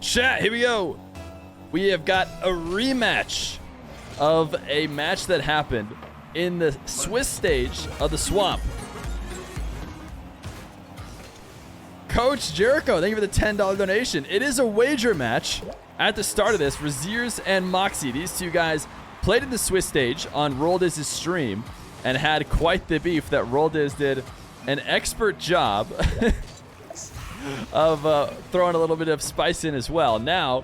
Chat, here we go. We have got a rematch of a match that happened in the Swiss stage of the Swamp. Coach Jericho, thank you for the $10 donation. It is a wager match. At the start of this, Rezears and Mawkzy, these two guys played in the Swiss stage on Rolldiz's stream and had quite the beef that Roldiz did an expert job of throwing a little bit of spice in as well. Now,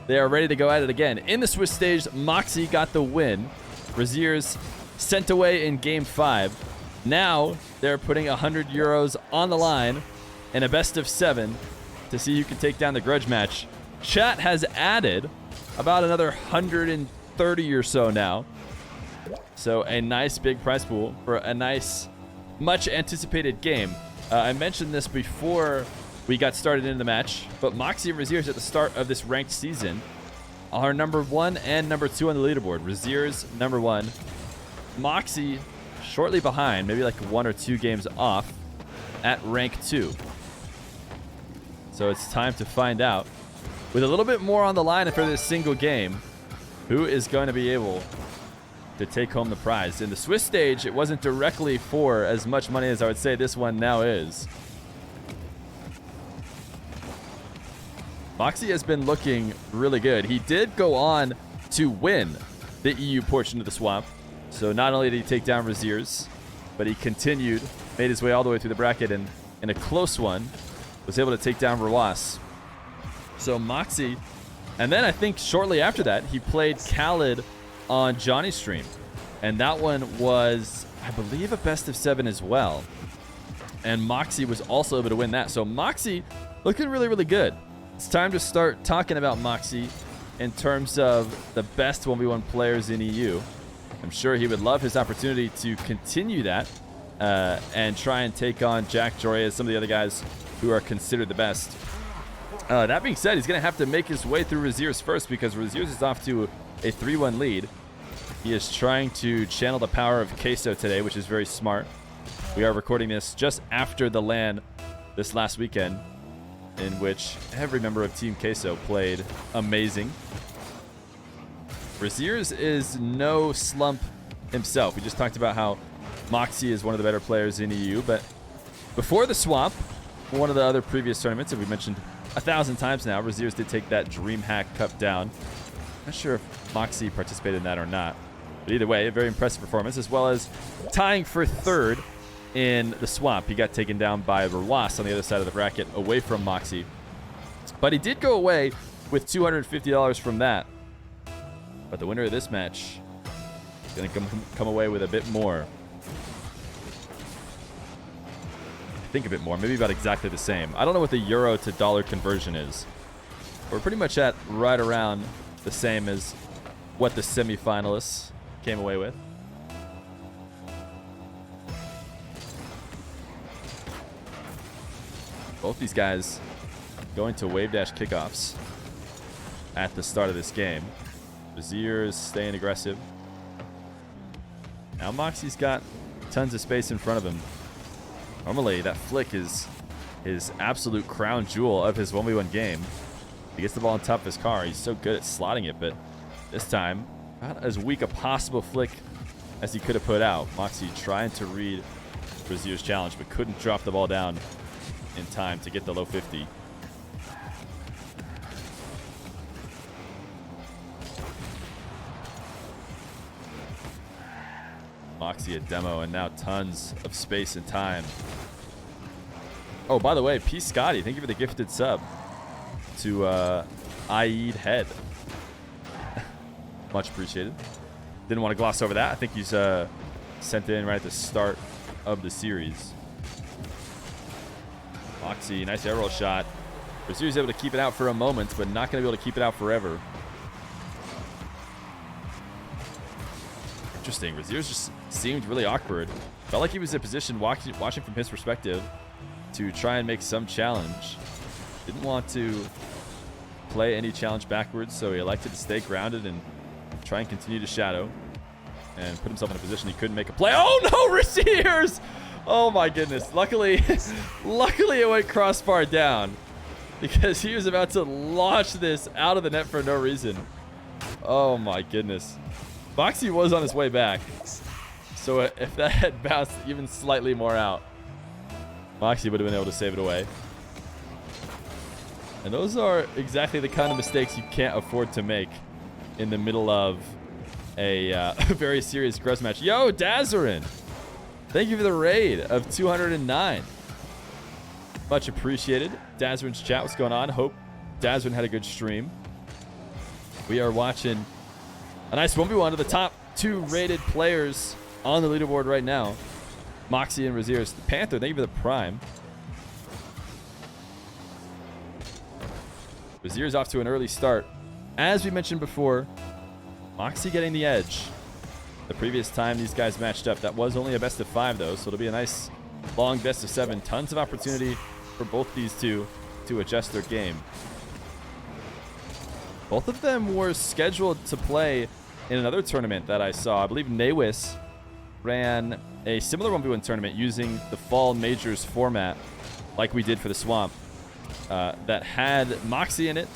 they are ready to go at it again. In the Swiss stage, Mawkzy got the win. Rezears sent away in Game 5. Now, they're putting 100 euros on the line in a best of 7 to see who can take down the grudge match. Chat has added about another 130 or so now. So a nice big prize pool for a nice, much anticipated game. I mentioned this before we got started into the match, but Mawkzy and Rezears at the start of this ranked season are number 1 and number 2 on the leaderboard. Rezears number 1. Mawkzy shortly behind, maybe like 1 or 2 games off at rank 2. So it's time to find out, with a little bit more on the line for this single game, who is going to be able to take home the prize. In the Swiss stage, it wasn't directly for as much money as I would say this one now is. Mawkzy has been looking really good. He did go on to win the EU portion of the Swamp. So not only did he take down Rezears, but he continued, made his way all the way through the bracket, and in a close one, was able to take down Rezears. So Mawkzy, and then I think shortly after that, he played Khaled on Johnny's stream. And that one was, I believe, a best of 7 as well. And Mawkzy was also able to win that. So Mawkzy looking really, really good. It's time to start talking about Mawkzy in terms of the best 1v1 players in EU. I'm sure he would love his opportunity to continue that and try and take on Jack Joria, some of the other guys who are considered the best. That being said, he's going to have to make his way through Rezears first because Rezears is off to a 3-1 lead. He is trying to channel the power of Queso today, which is very smart. We are recording this just after the LAN this last weekend, in which every member of Team Queso played amazing. Rezears is no slump himself. We just talked about how Mawkzy is one of the better players in EU, but before the Swamp, one of the other previous tournaments that we mentioned 1,000 times now, Rezears did take that DreamHack Cup down. Not sure if Mawkzy participated in that or not. But either way, a very impressive performance, as well as tying for 3rd in the Swamp. He got taken down by Rezears on the other side of the bracket, away from Mawkzy. But he did go away with $250 from that. But the winner of this match is going to come away with a bit more. I think a bit more, maybe about exactly the same. I don't know what the euro to dollar conversion is. We're pretty much at right around the same as what the semifinalists came away with. Both these guys going to wave dash kickoffs at the start of this game. Rezears staying aggressive. Now Mawkzy's got tons of space in front of him. Normally, that flick is his absolute crown jewel of his 1v1 game. He gets the ball on top of his car. He's so good at slotting it, but this time, not as weak a possible flick as he could have put out. Mawkzy trying to read Rezears' challenge, but couldn't drop the ball down in time to get the low 50. Mawkzy a demo, and now tons of space and time. Oh, by the way, P. Scotty, thank you for the gifted sub to Aid Head. Much appreciated. Didn't want to gloss over that. I think he's sent in right at the start of the series. Mawkzy, nice air roll shot. Rezears able to keep it out for a moment, but not going to be able to keep it out forever. Interesting. Rezears just seemed really awkward. Felt like he was in position, watching from his perspective, to try and make some challenge. Didn't want to play any challenge backwards, so he elected to stay grounded and try and continue to shadow and put himself in a position he couldn't make a play. Oh no, Rezears! Oh my goodness. Luckily it went crossbar down. because he was about to launch this out of the net for no reason. Oh my goodness. Mawkzy was on his way back. So if that had bounced even slightly more out, Mawkzy would have been able to save it away. And those are exactly the kind of mistakes you can't afford to make in the middle of a very serious gross match. Yo, Dazarin! Thank you for the raid of 209. Much appreciated. Dazarin's chat, what's going on? Hope Dazarin had a good stream. We are watching a nice 1v1 of the top 2 rated players on the leaderboard right now. Mawkzy and Rezears. Panther, thank you for the prime. Rezears off to an early start. As we mentioned before, Mawkzy getting the edge. The previous time these guys matched up, that was only a best of 5 though, so it'll be a nice long best of 7. Tons of opportunity for both these two to adjust their game. Both of them were scheduled to play in another tournament that I saw. I believe Nawis ran a similar 1v1 tournament using the Fall Majors format like we did for the Swamp. That had Mawkzy in it,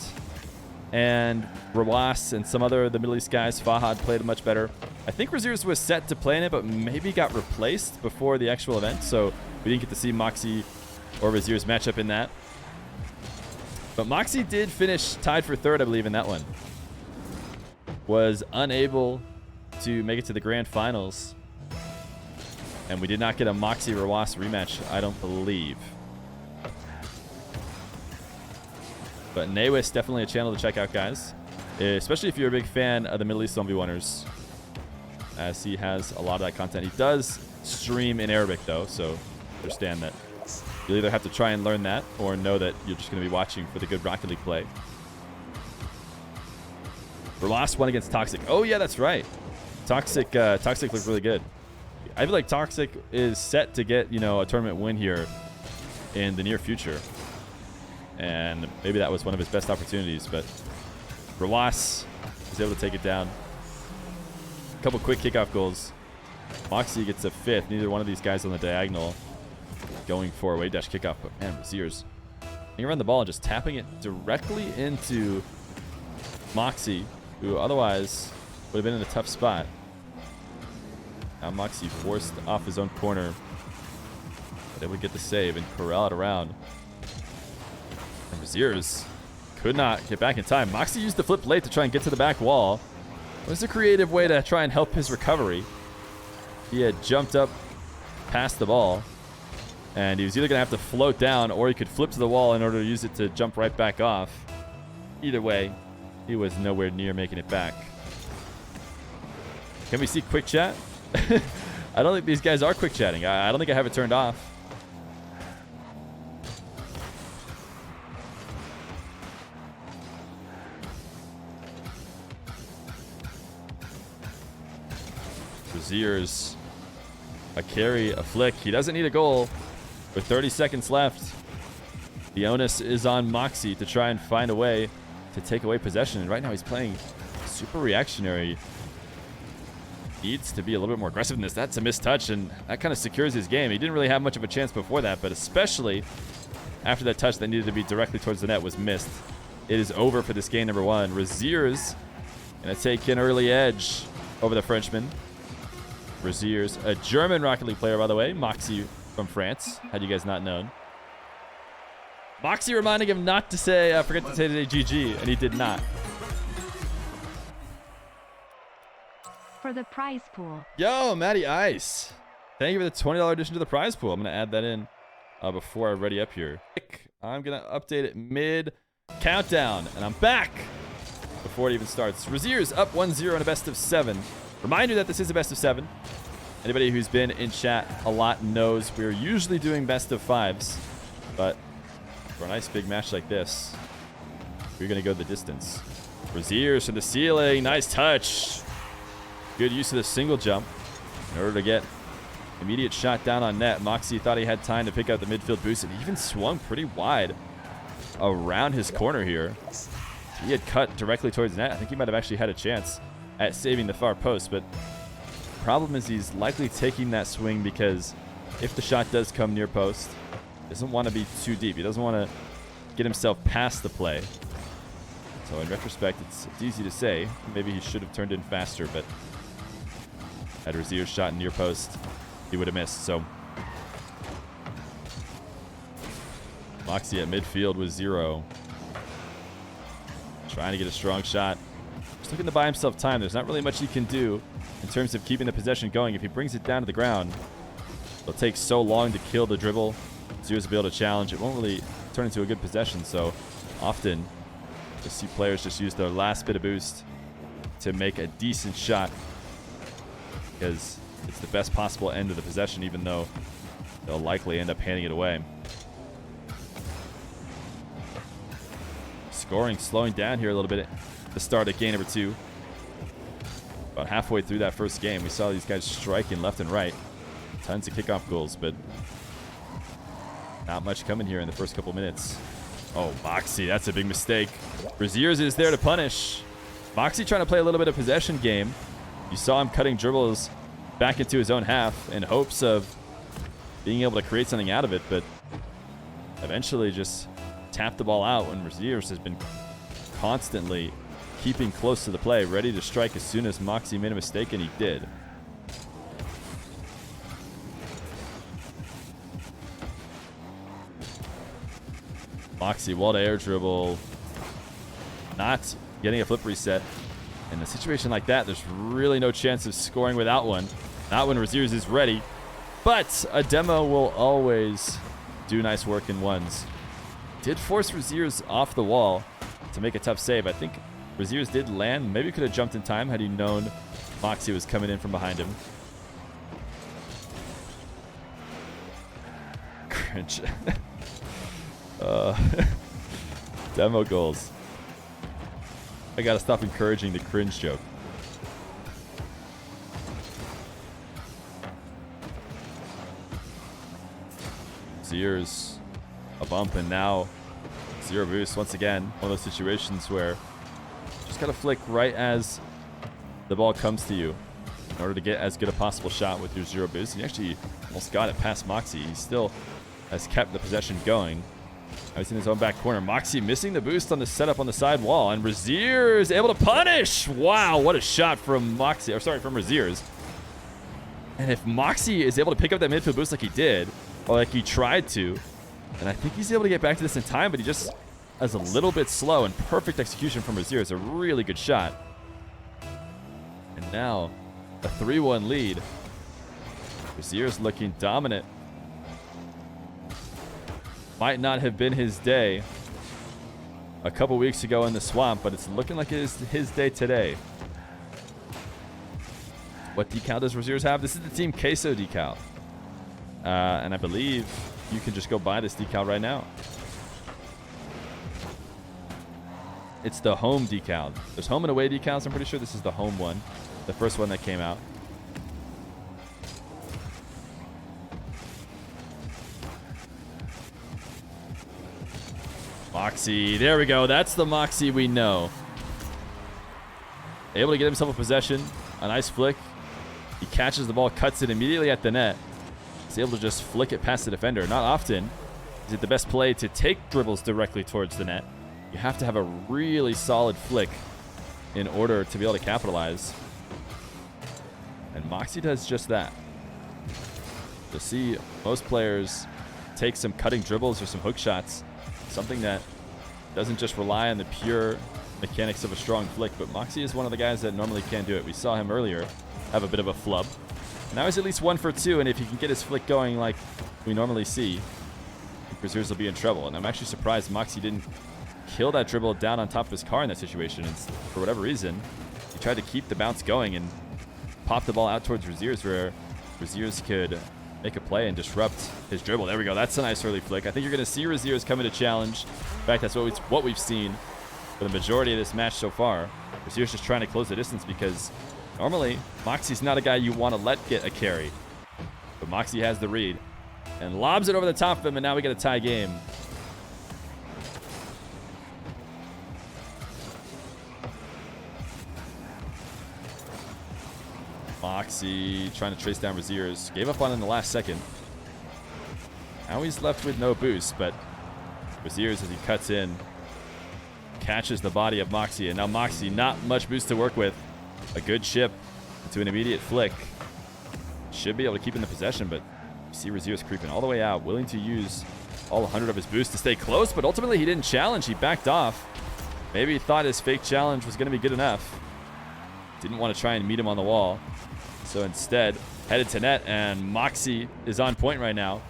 and Rawas and some other of the Middle East guys. Fahad played much better. I think Rezears was set to play in it, but maybe got replaced before the actual event, so we didn't get to see Mawkzy or Rezears match up in that. But Mawkzy did finish tied for 3rd, I believe, in that one. Was unable to make it to the grand finals, and we did not get a Mawkzy Rawas rematch, I don't believe. But Nawis, definitely a channel to check out, guys. Especially if you're a big fan of the Middle East 1v1ers, as he has a lot of that content. He does stream in Arabic, though, so understand that you'll either have to try and learn that or know that you're just going to be watching for the good Rocket League play. For last one against Toxic. Oh, yeah, that's right. Toxic looked really good. I feel like Toxic is set to get, you know, a tournament win here in the near future. And maybe that was one of his best opportunities, but Rawas was able to take it down. A couple quick kickoff goals. Mawkzy gets a 5th. Neither one of these guys on the diagonal going for a wave dash kickoff. But man, Rezears hanging around the ball and just tapping it directly into Mawkzy, who otherwise would have been in a tough spot. Now Mawkzy forced off his own corner, but they would get the save and corral it around. And Rezears could not get back in time. Mawkzy used the flip late to try and get to the back wall. It was a creative way to try and help his recovery. He had jumped up past the ball, and he was either going to have to float down or he could flip to the wall in order to use it to jump right back off. Either way, he was nowhere near making it back. Can we see quick chat? I don't think these guys are quick chatting. I don't think I have it turned off. Rezears, a carry, a flick. He doesn't need a goal. With 30 seconds left, the onus is on Mawkzy to try and find a way to take away possession. And right now he's playing super reactionary. Needs to be a little bit more aggressive than this. That's a missed touch, and that kind of secures his game. He didn't really have much of a chance before that, but especially after that touch that needed to be directly towards the net was missed. It is over for this game number 1. Rezears going to take an early edge over the Frenchman. Rezears, a German Rocket League player, by the way. Mawkzy from France, had you guys not known. Mawkzy reminding him not to say, forget to say today GG, and he did not. For the prize pool. Yo, Matty Ice. Thank you for the $20 addition to the prize pool. I'm going to add that in before I ready up here. I'm going to update it mid-countdown, and I'm back before it even starts. Rezears up 1-0 in a best of 7. Reminder that this is a best of 7. Anybody who's been in chat a lot knows we're usually doing best of 5s, but for a nice big match like this, we're going to go the distance. Rezears to the ceiling. Nice touch. Good use of the single jump in order to get immediate shot down on net. Mawkzy thought he had time to pick up the midfield boost, and he even swung pretty wide around his corner here. He had cut directly towards net. I think he might have actually had a chance at saving the far post, but the problem is he's likely taking that swing because if the shot does come near post, he doesn't want to be too deep. He doesn't want to get himself past the play. So in retrospect, it's easy to say. Maybe he should have turned in faster, but had Rezears shot near post, he would have missed. So Mawkzy at midfield with 0. Trying to get a strong shot. Just looking to buy himself time. There's not really much he can do in terms of keeping the possession going. If he brings it down to the ground, it'll take so long to kill the dribble. Rezears will be able to challenge. It won't really turn into a good possession. So often, you'll see players just use their last bit of boost to make a decent shot, because it's the best possible end of the possession, even though they'll likely end up handing it away. Scoring slowing down here a little bit at the start of game number 2. About halfway through that first game, we saw these guys striking left and right. Tons of kickoff goals, but not much coming here in the first couple minutes. Oh, Mawkzy, that's a big mistake. Rezears is there to punish. Mawkzy trying to play a little bit of possession game. You saw him cutting dribbles back into his own half in hopes of being able to create something out of it, but eventually just tapped the ball out when Rezears has been constantly keeping close to the play, ready to strike as soon as Mawkzy made a mistake, and he did. Mawkzy, wall to air dribble, not getting a flip reset. In a situation like that, there's really no chance of scoring without one. Not when Rezears is ready, but a demo will always do nice work in ones. Did force Rezears off the wall to make a tough save. I think Rezears did land. Maybe could have jumped in time had he known Mawkzy was coming in from behind him. Cringe. Demo goals. I gotta stop encouraging the cringe joke. Rezears, a bump, and now 0 boost once again. One of those situations where you just gotta flick right as the ball comes to you in order to get as good a possible shot with your 0 boost. And he actually almost got it past Mawkzy. He still has kept the possession going. Now he's in his own back corner. Mawkzy missing the boost on the setup on the side wall, and Rezears able to punish. Wow, what a shot from Mawkzy, or sorry, from Rezears. And if Mawkzy is able to pick up that midfield boost like he did, or like he tried to, and I think he's able to get back to this in time, but he just is a little bit slow, and perfect execution from Rezears. A really good shot. And now a 3-1 lead. Rezears looking dominant. Might not have been his day a couple weeks ago in the swamp, but it's looking like it is his day today. What decal does Rezears have? This is the Team Queso decal. And I believe you can just go buy this decal right now. It's the home decal. There's home and away decals. I'm pretty sure this is the home one. The first one that came out. Mawkzy, there we go. That's the Mawkzy we know. Able to get himself a possession. A nice flick. He catches the ball, cuts it immediately at the net. He's able to just flick it past the defender. Not often is it the best play to take dribbles directly towards the net. You have to have a really solid flick in order to be able to capitalize. And Mawkzy does just that. You'll see most players take some cutting dribbles or some hook shots. Something that doesn't just rely on the pure mechanics of a strong flick, but Mawkzy is one of the guys that normally can do it. We saw him earlier have a bit of a flub. Now he's at least 1 for 2, and if he can get his flick going like we normally see, Rezears will be in trouble. And I'm actually surprised Mawkzy didn't kill that dribble down on top of his car in that situation. And for whatever reason, he tried to keep the bounce going and pop the ball out towards Rezears, where Rezears could make a play and disrupt his dribble. There we go. That's a nice early flick. I think you're going to see Rezears coming to challenge. In fact, that's what we've seen for the majority of this match so far. Rezears just trying to close the distance, because normally Mawkzy's not a guy you want to let get a carry. But Mawkzy has the read and lobs it over the top of him, and now we get a tie game. Mawkzy trying to trace down Rezears. Gave up on it in the last second. Now he's left with no boost, but Rezears, as he cuts in, catches the body of Mawkzy, and now Mawkzy, not much boost to work with. A good chip into an immediate flick. Should be able to keep in the possession, but you see Rezears creeping all the way out, willing to use all 100 of his boost to stay close, but ultimately he didn't challenge. He backed off. Maybe he thought his fake challenge was going to be good enough. Didn't want to try and meet him on the wall. So instead, headed to net, and Mawkzy is on point right now.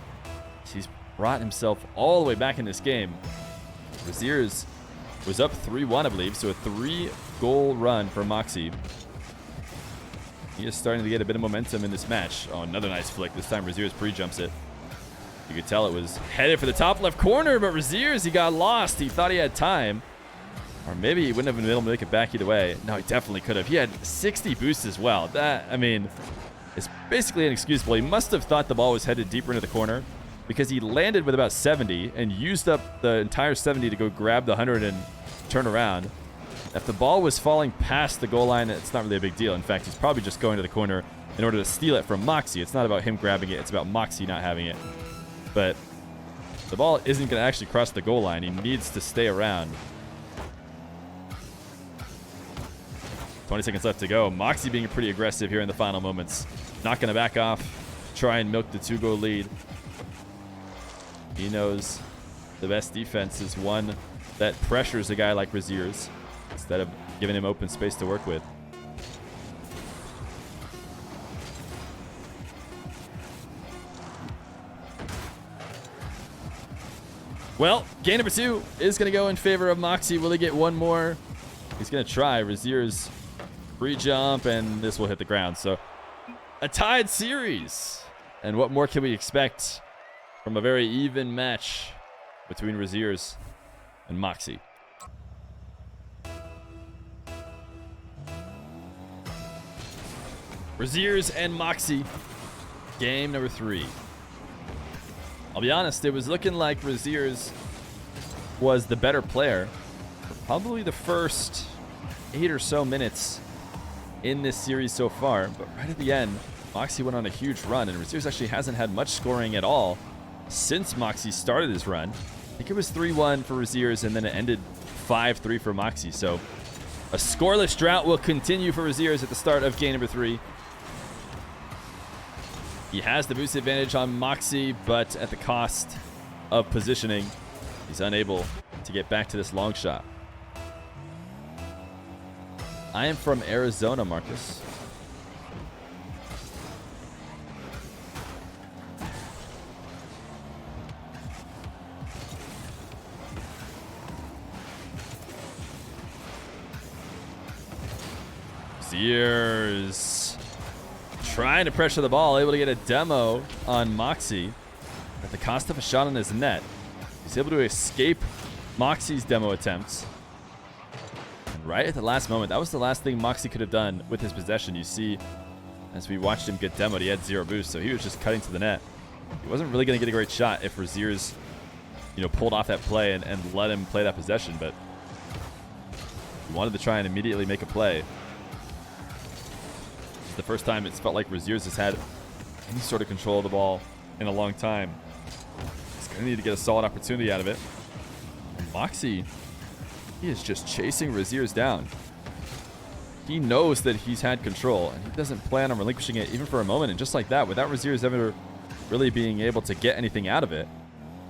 He's brought himself all the way back in this game. Rezears was up 3-1, I believe, so a 3-goal run for Mawkzy. He is starting to get a bit of momentum in this match. Oh, another nice flick. This time Rezears pre-jumps it. You could tell it was headed for the top left corner, but Rezears, he got lost. He thought he had time. Or maybe he wouldn't have been able to make it back either way. No, he definitely could have. He had 60 boosts as well. That, I mean, is basically inexcusable. He must have thought the ball was headed deeper into the corner because he landed with about 70 and used up the entire 70 to go grab the 100 and turn around. If the ball was falling past the goal line, it's not really a big deal. In fact, he's probably just going to the corner in order to steal it from Mawkzy. It's not about him grabbing it. It's about Mawkzy not having it. But the ball isn't going to actually cross the goal line. He needs to stay around. 20 seconds left to go. Mawkzy being pretty aggressive here in the final moments. Not going to back off. Try and milk the 2-goal lead. He knows the best defense is one that pressures a guy like Rezears instead of giving him open space to work with. Well, game number 2 is going to go in favor of Mawkzy. Will he get one more? He's going to try. Rezears free jump, and this will hit the ground. So a tied series. And what more can we expect from a very even match between Rezears and Mawkzy? Rezears and Mawkzy, game number 3. I'll be honest, it was looking like Rezears was the better player for probably the first 8 or so minutes in this series so far. But right at the end, Mawkzy went on a huge run, and Rezears actually hasn't had much scoring at all since Mawkzy started his run. I think it was 3-1 for Rezears, and then it ended 5-3 for Mawkzy. So a scoreless drought will continue for Rezears at the start of game number 3. He has the boost advantage on Mawkzy, but at the cost of positioning, he's unable to get back to this long shot. I am from Arizona, Marcus. Rezears trying to pressure the ball, able to get a demo on Mawkzy at the cost of a shot on his net. He's able to escape Mawkzy's demo attempts. And right at the last moment, that was the last thing Mawkzy could have done with his possession. You see, as we watched him get demoed, he had 0 boost, so he was just cutting to the net. He wasn't really going to get a great shot if Rezears, pulled off that play and let him play that possession, but he wanted to try and immediately make a play. The first time it's felt like Rezears has had any sort of control of the ball in a long time. He's going to need to get a solid opportunity out of it. And Mawkzy, he is just chasing Rezears down. He knows that he's had control, and he doesn't plan on relinquishing it even for a moment. And just like that, without Rezears ever really being able to get anything out of it,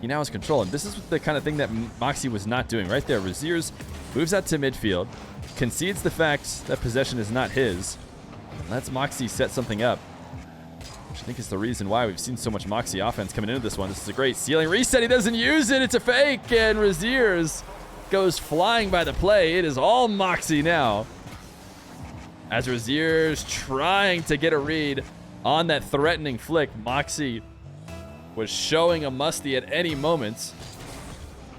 he now has control. And this is the kind of thing that Mawkzy was not doing right there. Rezears moves out to midfield, concedes the fact that possession is not his, and lets Mawkzy set something up, which I think is the reason why we've seen so much Mawkzy offense coming into this one. This is a great ceiling reset. He doesn't use it. It's a fake, and Rezears goes flying by the play. It is all Mawkzy now, as Rezears trying to get a read on that threatening flick. Mawkzy was showing a musty at any moment.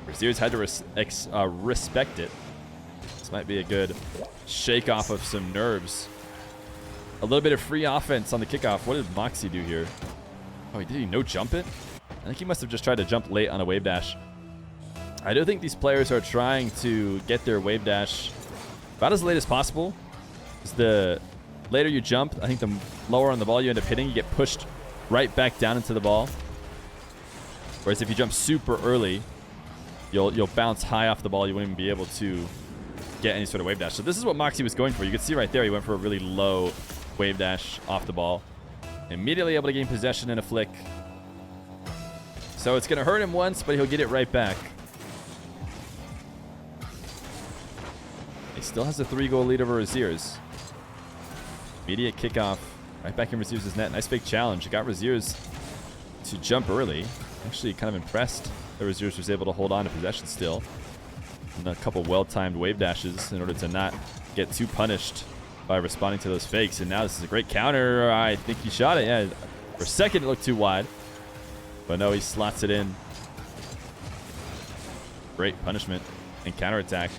Rezears had to respect it. This might be a good shake off of some nerves. A little bit of free offense on the kickoff. What did Mawkzy do here? Oh, did he no jump it? I think he must have just tried to jump late on a wave dash. I do think these players are trying to get their wave dash about as late as possible. Because the later you jump, I think the lower on the ball you end up hitting, you get pushed right back down into the ball. Whereas if you jump super early, you'll bounce high off the ball. You won't even be able to get any sort of wave dash. So this is what Mawkzy was going for. You can see right there, he went for a really low wave dash off the ball. Immediately able to gain possession in a flick. So it's going to hurt him once, but he'll get it right back. He still has a 3-goal lead over Rezears. Immediate kickoff. Right back in Rezears' net. Nice fake challenge. It got Rezears to jump early. Actually kind of impressed that Rezears was able to hold on to possession still. And a couple well-timed wave dashes in order to not get too punished by responding to those fakes. And now this is a great counter. I think he shot it. Yeah, for a second it looked too wide. But no, he slots it in. Great punishment and counterattack.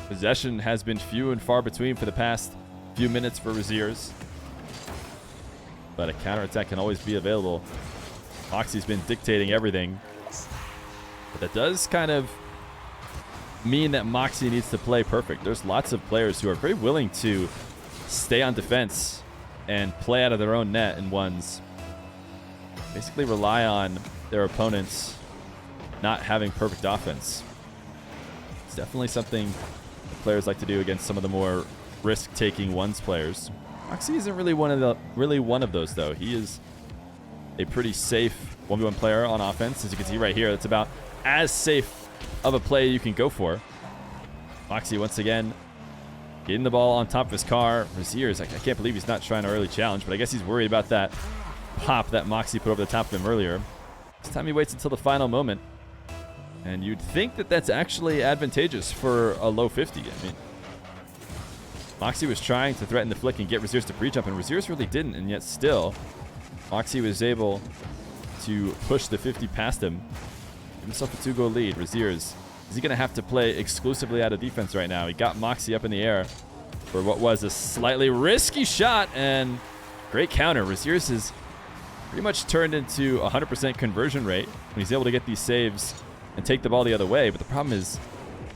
Possession has been few and far between for the past few minutes for Rezears. But a counterattack can always be available. Mawkzy's been dictating everything. But that does kind of mean that Mawkzy needs to play perfect. There's lots of players who are very willing to stay on defense and play out of their own net in ones. Basically rely on their opponents not having perfect offense. It's definitely something that players like to do against some of the more risk-taking ones players. Mawkzy isn't really one of those though. He is a pretty safe 1v1 player on offense. As you can see right here, that's about as safe of a play you can go for. Mawkzy once again getting the ball on top of his car. Rezears, I can't believe he's not trying to early challenge, but I guess he's worried about that pop that Mawkzy put over the top of him earlier. This time he waits until the final moment. And you'd think that that's actually advantageous for a low 50. I mean, Mawkzy was trying to threaten the flick and get Rezears to pre-jump, and Rezears really didn't, and yet still, Mawkzy was able to push the 50 past him. Give himself a 2-goal lead. Rezears, is he going to have to play exclusively out of defense right now? He got Mawkzy up in the air for what was a slightly risky shot, and great counter. Rezears has pretty much turned into a 100% conversion rate when he's able to get these saves and take the ball the other way. But the problem is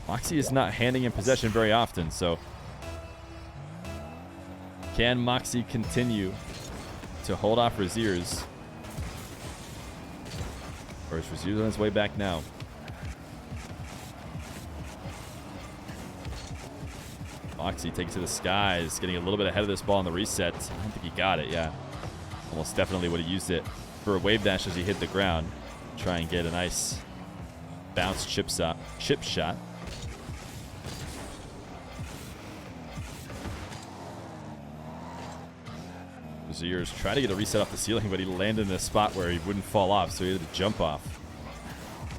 Mawkzy is not handing in possession very often. So can Mawkzy continue to hold off Rezears? Or is Rezears on his way back now? Mawkzy takes it to the skies, getting a little bit ahead of this ball on the reset. I don't think he got it, yeah. Almost definitely would have used it for a wave dash as he hit the ground. Try and get a nice bounce chip shot. Rezears tried to get a reset off the ceiling, but he landed in a spot where he wouldn't fall off, so he had to jump off.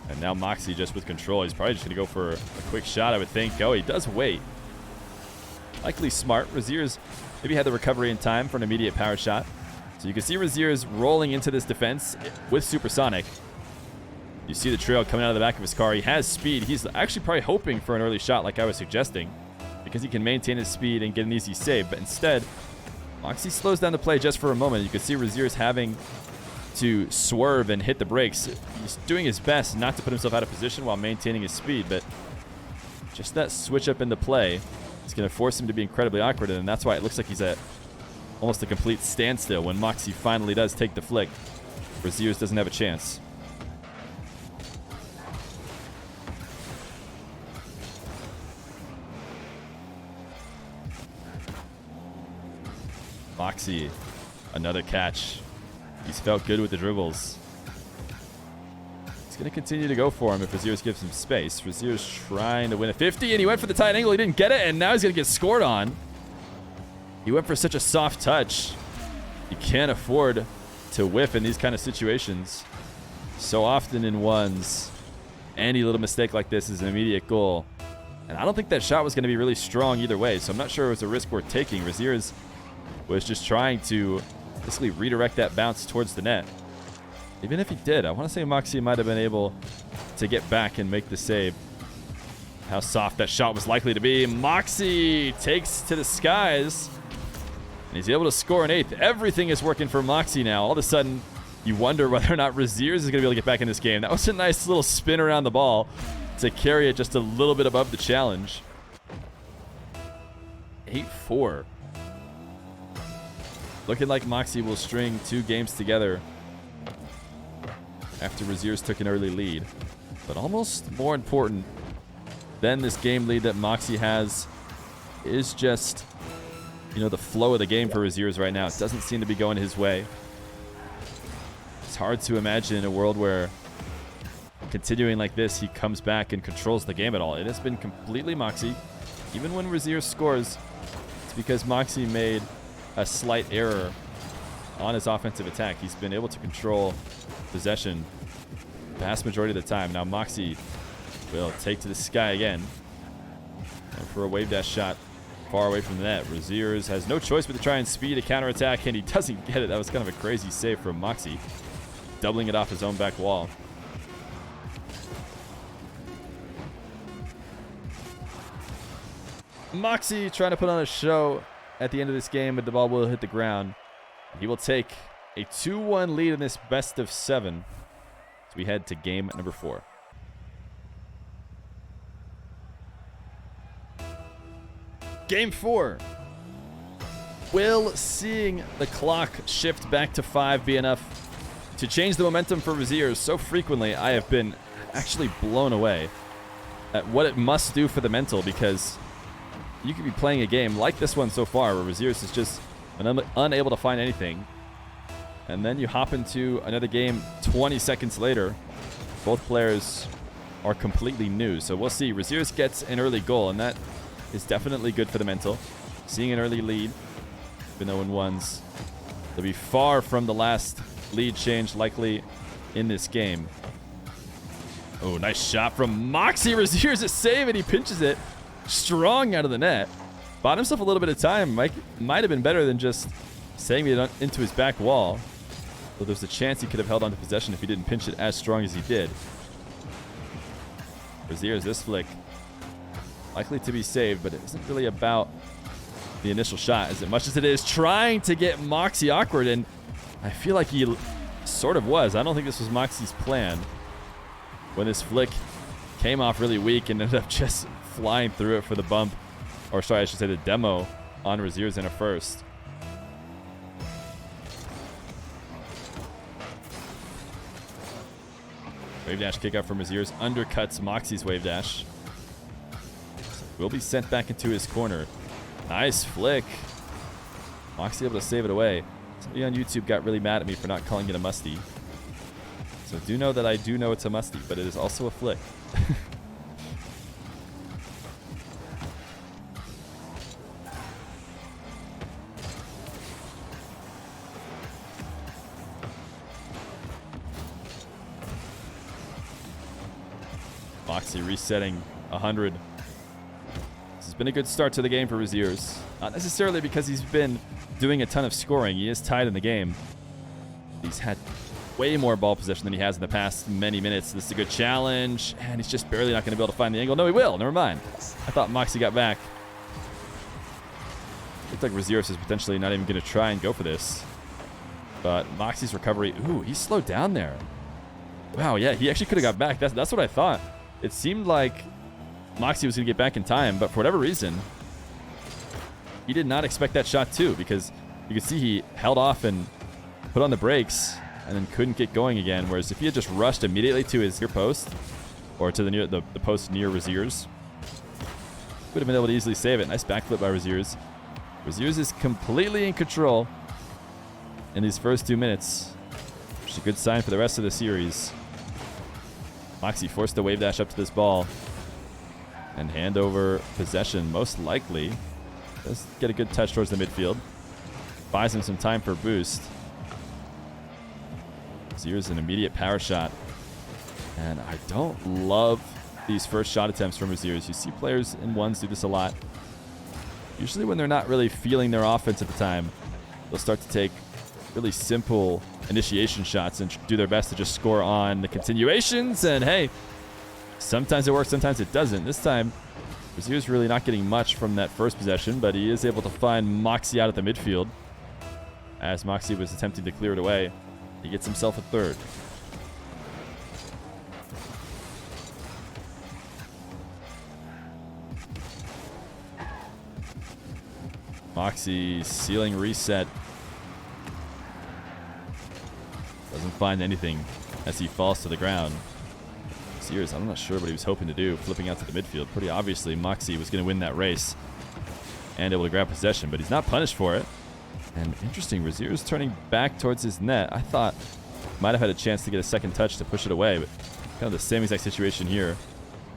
And now Mawkzy just with control. He's probably just going to go for a quick shot, I would think. Oh, he does wait. Likely smart. Rezears maybe had the recovery in time for an immediate power shot. So you can see Rezears rolling into this defense with Supersonic. You see the trail coming out of the back of his car. He has speed. He's actually probably hoping for an early shot like I was suggesting, because he can maintain his speed and get an easy save. But instead, Mawkzy slows down the play just for a moment. You can see Rezears having to swerve and hit the brakes. He's doing his best not to put himself out of position while maintaining his speed, but just that switch up in the play is going to force him to be incredibly awkward, and that's why it looks like he's at almost a complete standstill when Mawkzy finally does take the flick. Rezears doesn't have a chance. Mawkzy, another catch. He's felt good with the dribbles. He's going to continue to go for him if Rezears gives him space. Rezears trying to win a 50, and he went for the tight angle. He didn't get it, and now he's going to get scored on. He went for such a soft touch. You can't afford to whiff in these kind of situations. So often in ones, any little mistake like this is an immediate goal. And I don't think that shot was going to be really strong either way, so I'm not sure it was a risk worth taking. Rezears was just trying to basically redirect that bounce towards the net. Even if he did, I want to say Mawkzy might have been able to get back and make the save. How soft that shot was likely to be. Mawkzy takes to the skies, and he's able to score an 8th. Everything is working for Mawkzy now. All of a sudden, you wonder whether or not Rezears is going to be able to get back in this game. That was a nice little spin around the ball to carry it just a little bit above the challenge. 8-4. Looking like Mawkzy will string 2 games together after Rezears took an early lead. But almost more important than this game lead that Mawkzy has is just, you know, the flow of the game for Rezears right now. It doesn't seem to be going his way. It's hard to imagine a world where, continuing like this, he comes back and controls the game at all. It has been completely Mawkzy. Even when Rezears scores, it's because Mawkzy made a slight error on his offensive attack. He's been able to control possession the vast majority of the time. Now Mawkzy will take to the sky again. And for a wave dash shot far away from the net. Rezears has no choice but to try and speed a counterattack, and he doesn't get it. That was kind of a crazy save from Mawkzy, doubling it off his own back wall. Mawkzy trying to put on a show at the end of this game, but the ball will hit the ground. He will take a 2-1 lead in this best of 7 as we head to game number 4. Game 4. Will seeing the clock shift back to 5 be enough to change the momentum for Rezears? So frequently, I have been actually blown away at what it must do for the mental, because you could be playing a game like this one so far where Rezears is just unable to find anything, and then you hop into another game 20 seconds later. Both players are completely new. So we'll see. Rezears gets an early goal, and that is definitely good for the mental. Seeing an early lead, even though in ones, they'll be far from the last lead change likely in this game. Oh, nice shot from Mawkzy. Rezears is save, and he pinches it strong out of the net. Bought himself a little bit of time. Might have been better than just saving it into his back wall. But there's a chance he could have held on to possession if he didn't pinch it as strong as he did. Rezears, this flick likely to be saved, but it isn't really about the initial shot as much as it is trying to get Mawkzy awkward, and I feel like he sort of was. I don't think this was Moxie's plan when this flick came off really weak and ended up just flying through it for the bump, or sorry, I should say the demo on Rezears in a first. Wave dash kick out from Rezears undercuts Mawkzy's wave dash. Will be sent back into his corner. Nice flick. Mawkzy able to save it away. Somebody on YouTube got really mad at me for not calling it a musty. So do know that I do know it's a musty, but it is also a flick. Mawkzy resetting 100. This has been a good start to the game for Rezears. Not necessarily because he's been doing a ton of scoring. He is tied in the game. He's had way more ball possession than he has in the past many minutes. This is a good challenge, and he's just barely not going to be able to find the angle. No, he will. Never mind. I thought Mawkzy got back. Looks like Rezears is potentially not even going to try and go for this. But Mawkzy's recovery. Ooh, he slowed down there. Wow, yeah, he actually could have got back. That's what I thought. It seemed like Mawkzy was going to get back in time, but for whatever reason, he did not expect that shot too, because you could see he held off and put on the brakes and then couldn't get going again. Whereas if he had just rushed immediately to his near post, or to the post near Rezears, would have been able to easily save it. Nice backflip by Rezears. Rezears is completely in control in these first 2 minutes, which is a good sign for the rest of the series. Mawkzy forced the wave dash up to this ball and hand over possession, most likely. Does get a good touch towards the midfield. Buys him some time for a boost. Here's an immediate power shot. And I don't love these first shot attempts from Rezears. You see players in ones do this a lot. Usually when they're not really feeling their offense at the time, they'll start to take really simple initiation shots and do their best to just score on the continuations. And hey, sometimes it works, sometimes it doesn't. This time, Rezears really not getting much from that first possession, but he is able to find Mawkzy out at the midfield. As Mawkzy was attempting to clear it away, he gets himself a third. Mawkzy ceiling reset. Doesn't find anything as he falls to the ground. Rezears, I'm not sure what he was hoping to do, flipping out to the midfield. Pretty obviously, Mawkzy was going to win that race and able to grab possession, but he's not punished for it. And interesting, Rezears turning back towards his net. I thought might have had a chance to get a second touch to push it away, but kind of the same exact situation here.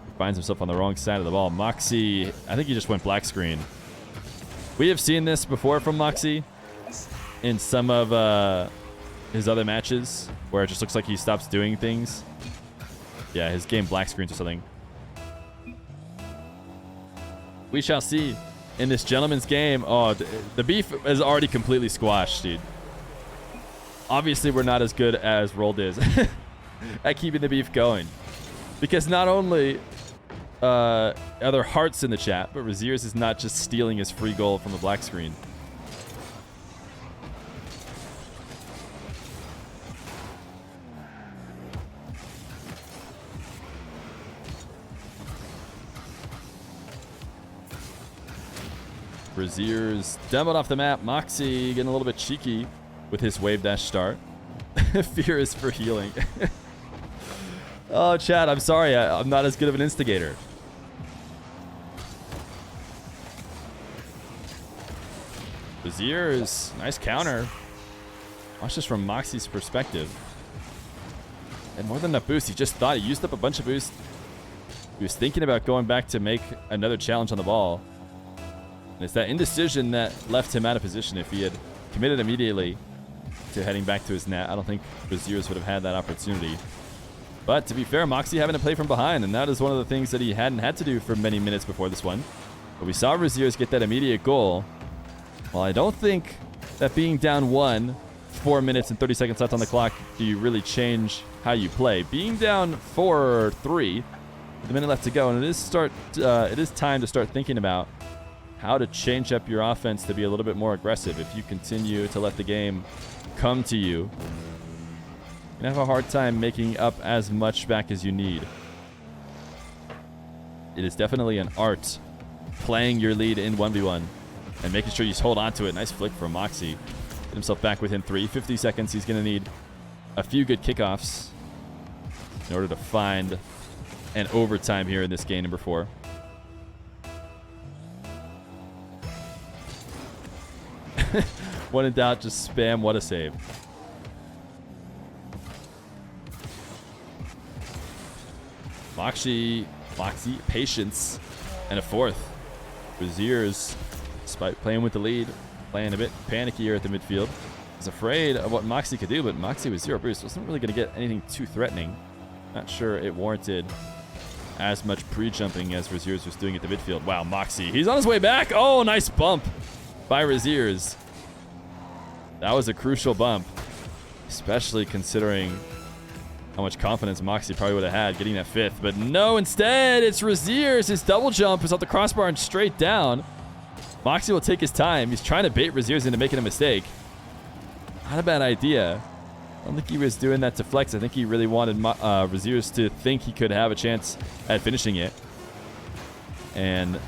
He finds himself on the wrong side of the ball. Mawkzy, I think he just went black screen. We have seen this before from Mawkzy in some of his other matches where it just looks like he stops doing things. Yeah, his game black screens or something. We shall see in this gentleman's game. Oh, the beef is already completely squashed, dude. Obviously, we're not as good as Rolled is at keeping the beef going. Because not only are there hearts in the chat, but Rezears is not just stealing his free goal from a black screen. Rezears demoed off the map. Mawkzy getting a little bit cheeky with his wave dash start. Fear is for healing. Oh, chat, I'm sorry. I'm not as good of an instigator. Rezears, nice counter. Watch this from Mawkzy's perspective. And more than enough boost. He just thought he used up a bunch of boost. He was thinking about going back to make another challenge on the ball. And it's that indecision that left him out of position. If he had committed immediately to heading back to his net, I don't think Rezears would have had that opportunity. But to be fair, Mawkzy having to play from behind, and that is one of the things that he hadn't had to do for many minutes before this one. But we saw Rezears get that immediate goal. Well, I don't think that being down 1, 4 minutes and 30 seconds left on the clock, do you really change how you play. Being down 4 or 3, with a minute left to go, and it is time to start thinking about how to change up your offense to be a little bit more aggressive. If you continue to let the game come to you, you're going to have a hard time making up as much back as you need. It is definitely an art playing your lead in 1v1 and making sure you hold on to it. Nice flick from Mawkzy. Get himself back within 50 seconds. He's going to need a few good kickoffs in order to find an overtime here in this game number 4. When in doubt, just spam what a save. Mawkzy, patience, and a 4th. Rezears, despite playing with the lead, playing a bit panicky here at the midfield. Was afraid of what Mawkzy could do, but Mawkzy with 0 boost wasn't really going to get anything too threatening. Not sure it warranted as much pre-jumping as Rezears was doing at the midfield. Wow, Mawkzy, he's on his way back. Oh, nice bump by Rezears. That was a crucial bump, especially considering how much confidence Mawkzy probably would have had getting that 5th. But no, instead, it's Rezears. His double jump is off the crossbar and straight down. Mawkzy will take his time. He's trying to bait Rezears into making a mistake. Not a bad idea. I don't think he was doing that to flex. I think he really wanted Rezears to think he could have a chance at finishing it. And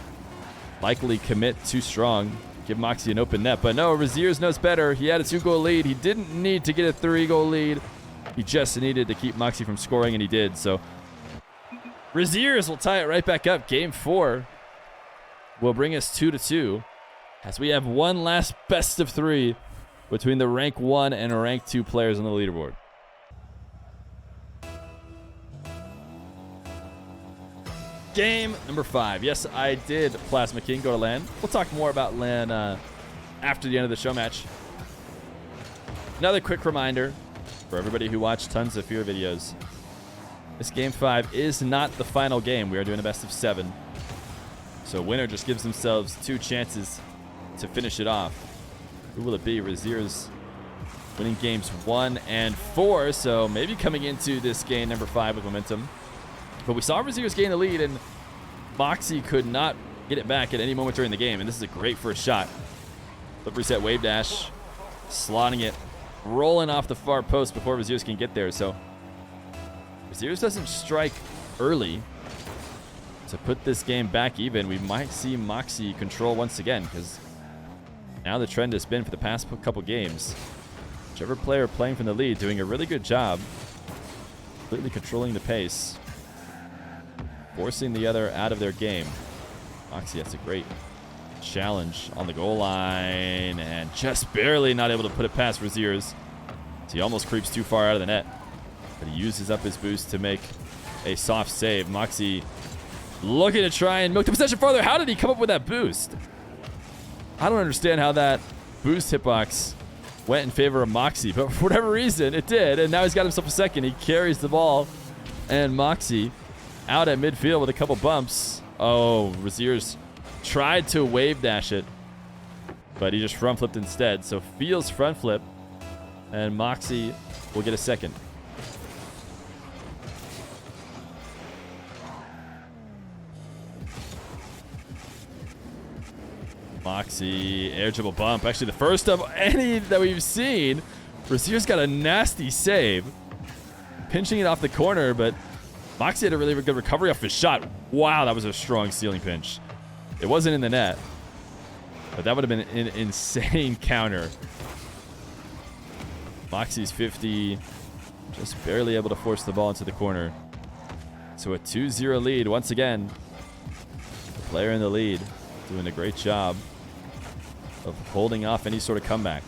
likely commit too strong. Give Mawkzy an open net. But no, Rezears knows better. He had a 2-goal lead. He didn't need to get a 3-goal lead. He just needed to keep Mawkzy from scoring, and he did. So Rezears will tie it right back up. Game 4 will bring us 2-2 as we have one last best of 3 between the rank 1 and rank 2 players on the leaderboard. Game number 5. Yes, I did Plasma King go to LAN. We'll talk more about LAN after the end of the show match. Another quick reminder for everybody who watched tons of Feer videos. This game 5 is not the final game. We are doing a best of 7. So winner just gives themselves 2 chances to finish it off. Who will it be? Rezears winning games 1 and 4. So maybe coming into this game number 5 with momentum. But we saw Rezears gain the lead, and Mawkzy could not get it back at any moment during the game. And this is a great first shot. Flip reset wave dash, slotting it, rolling off the far post before Rezears can get there. So Rezears doesn't strike early to put this game back even. We might see Mawkzy control once again, because now the trend has been for the past couple games, whichever player playing from the lead doing a really good job completely controlling the pace. forcing the other out of their game. Mawkzy, that's a great challenge on the goal line, and just barely not able to put it past Rezears. So he almost creeps too far out of the net, but he uses up his boost to make a soft save. Mawkzy looking to try and milk the possession farther. How did he come up with that boost? I don't understand how that boost hitbox went in favor of Mawkzy, but for whatever reason, it did, and now he's got himself a second. He carries the ball, and Mawkzy out at midfield with a couple bumps. Oh, Rezears tried to wave dash it, but he just front flipped instead. So Feel's front flip, and Mawkzy will get a second. Mawkzy, air dribble bump. Actually, the first of any that we've seen. Rezears got a nasty save, pinching it off the corner, but Mawkzy had a really good recovery off his shot. Wow, that was a strong ceiling pinch. It wasn't in the net, but that would have been an insane counter. Mawkzy's 50, just barely able to force the ball into the corner. So a 2-0 lead. Once again, the player in the lead doing a great job of holding off any sort of comeback.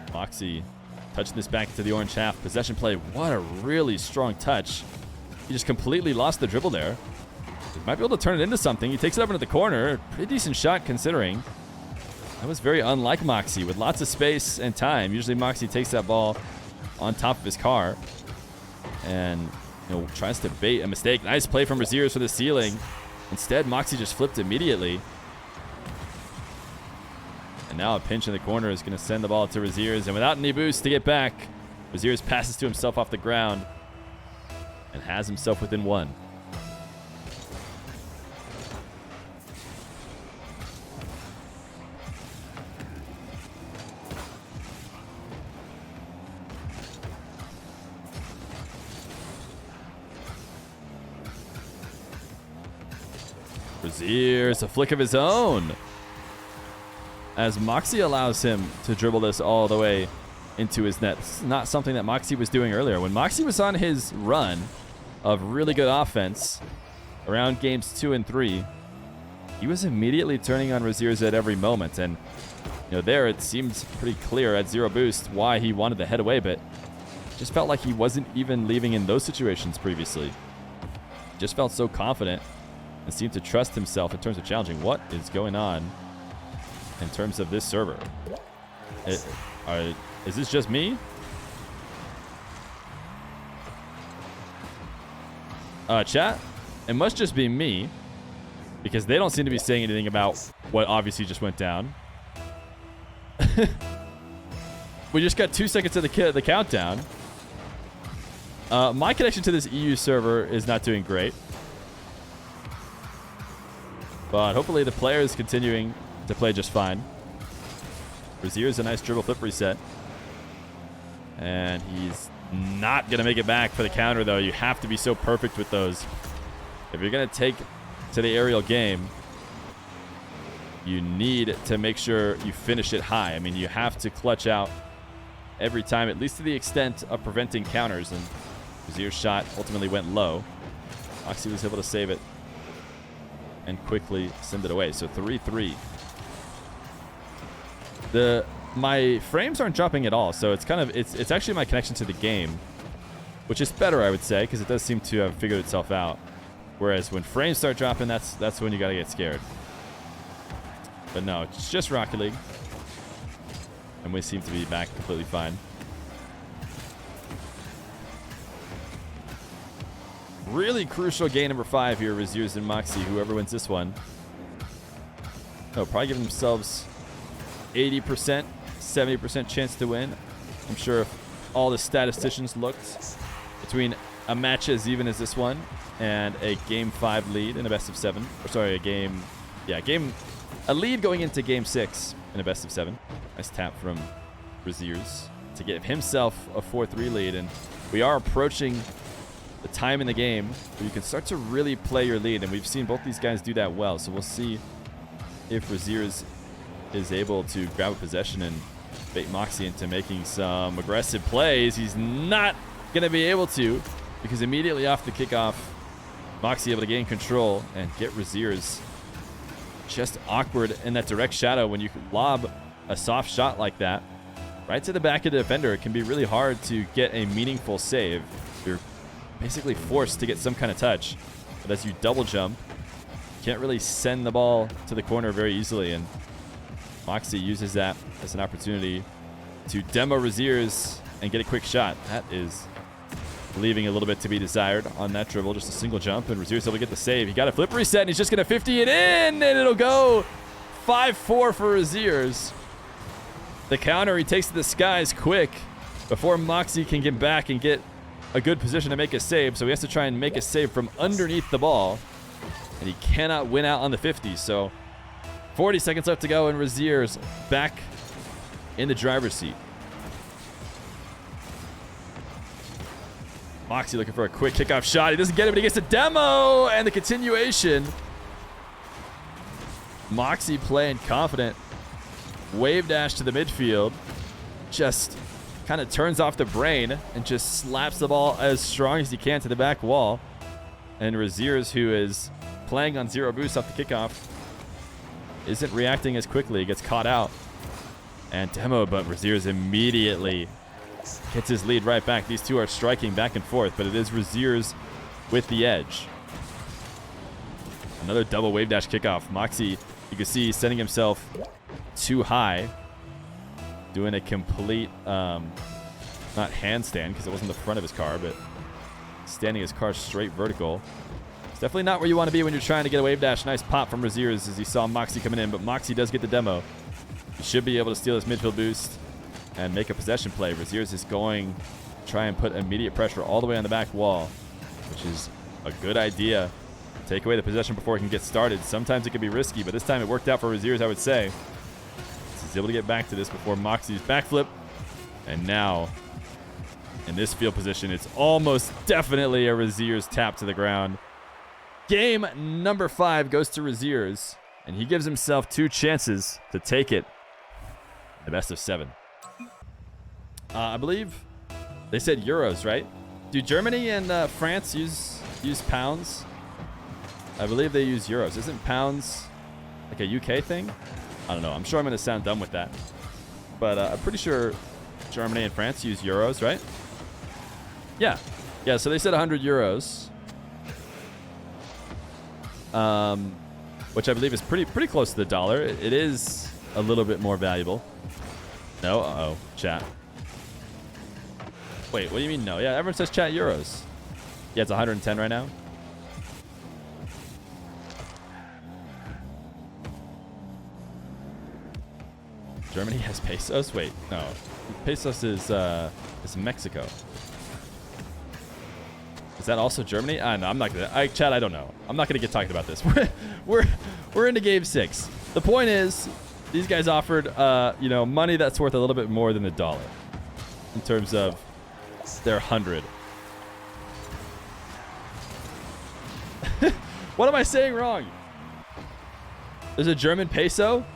Mawkzy touching this back to the orange half. Possession play. What a really strong touch. He just completely lost the dribble there. He might be able to turn it into something. He takes it up into the corner. Pretty decent shot considering. That was very unlike Mawkzy with lots of space and time. Usually Mawkzy takes that ball on top of his car and tries to bait a mistake. Nice play from Rezears for the ceiling. Instead, Mawkzy just flipped immediately. And now a pinch in the corner is going to send the ball to Rezears. And without any boost to get back, Rezears passes to himself off the ground and has himself within one. Rezears, a flick of his own, as Mawkzy allows him to dribble this all the way into his net. This is not something that Mawkzy was doing earlier. When Mawkzy was on his run of really good offense around games 2 and 3, he was immediately turning on Rezears at every moment. And there it seems pretty clear at 0 boost why he wanted to head away, but just felt like he wasn't even leaving in those situations previously. Just felt so confident and seemed to trust himself in terms of challenging. What is going on in terms of this server? Is this just me? Chat, it must just be me, because they don't seem to be saying anything about what obviously just went down. We just got 2 seconds of the countdown. My connection to this EU server is not doing great, but hopefully the player is continuing to play just fine. Rezears, a nice dribble flip reset. And he's not going to make it back for the counter, though. You have to be so perfect with those. If you're going to take to the aerial game, you need to make sure you finish it high. I mean, you have to clutch out every time, at least to the extent of preventing counters. And Rezears' shot ultimately went low. Mawkzy was able to save it and quickly send it away. So 3-3. My frames aren't dropping at all, so it's actually my connection to the game, which is better, I would say, because it does seem to have figured itself out. Whereas when frames start dropping, that's when you gotta get scared. But no, it's just Rocket League, and we seem to be back completely fine. Really crucial game number 5 here, Rezears and Mawkzy. Whoever wins this one, probably giving themselves 80%, 70% chance to win. I'm sure if all the statisticians looked between a match as even as this one and a game 5 lead in a best of 7, or sorry, a lead going into game 6 in a best of 7. Nice tap from Rezears to give himself a 4-3 lead, and we are approaching the time in the game where you can start to really play your lead, and we've seen both these guys do that well. So we'll see if Rezears is able to grab a possession and bait Mawkzy into making some aggressive plays. He's not going to be able to, because immediately off the kickoff, Mawkzy able to gain control and get Rezears just awkward in that direct shadow. When you lob a soft shot like that right to the back of the defender, it can be really hard to get a meaningful save. You're basically forced to get some kind of touch. But as you double jump, you can't really send the ball to the corner very easily. And Mawkzy uses that as an opportunity to demo Rezears and get a quick shot. That is leaving a little bit to be desired on that dribble. Just a single jump, and Rezears able to get the save. He got a flip reset, and he's just going to 50 it in, and it'll go 5-4 for Rezears. The counter he takes to the skies quick before Mawkzy can get back and get a good position to make a save. So he has to try and make a save from underneath the ball, and he cannot win out on the 50. So 40 seconds left to go, and Rezears back in the driver's seat. Mawkzy looking for a quick kickoff shot. He doesn't get it, but he gets a demo, and the continuation. Mawkzy playing confident. Wave dash to the midfield. Just kind of turns off the brain and just slaps the ball as strong as he can to the back wall. And Rezears, who is playing on 0 boost off the kickoff, isn't reacting as quickly. He gets caught out and demo, but Rezears immediately gets his lead right back. These two are striking back and forth, but it is Rezears with the edge. Another double wave dash kickoff. Mawkzy, you can see, sending himself too high, doing a complete, not handstand because it wasn't the front of his car, but standing his car straight vertical. It's definitely not where you want to be when you're trying to get a wave dash. Nice pop from Rezears as he saw Mawkzy coming in, but Mawkzy does get the demo. He should be able to steal his midfield boost and make a possession play. Rezears is going to try and put immediate pressure all the way on the back wall, which is a good idea. Take away the possession before he can get started. Sometimes it can be risky, but this time it worked out for Rezears, I would say. He's able to get back to this before Mawkzy's backflip. And now, in this field position, it's almost definitely a Rezears tap to the ground. Game number 5 goes to Rezears, and he gives himself 2 chances to take it. The best of 7. I believe they said euros, right? Do Germany and France use pounds? I believe they use euros. Isn't pounds like a UK thing? I don't know. I'm sure I'm going to sound dumb with that. But I'm pretty sure Germany and France use euros, right? Yeah. Yeah, so they said 100 euros. Which I believe is pretty close to the dollar. It is a little bit more valuable. No? Uh-oh. Chat. Wait, what do you mean no? Yeah, everyone says chat euros. Yeah, it's 110 right now. Germany has pesos? Wait, no. Pesos is Mexico. Is that also Germany? No, I'm not gonna. Chat, I don't know. I'm not gonna get talking about this. We're into game 6. The point is, these guys offered money that's worth a little bit more than the dollar in terms of their 100. What am I saying wrong? There's a German peso.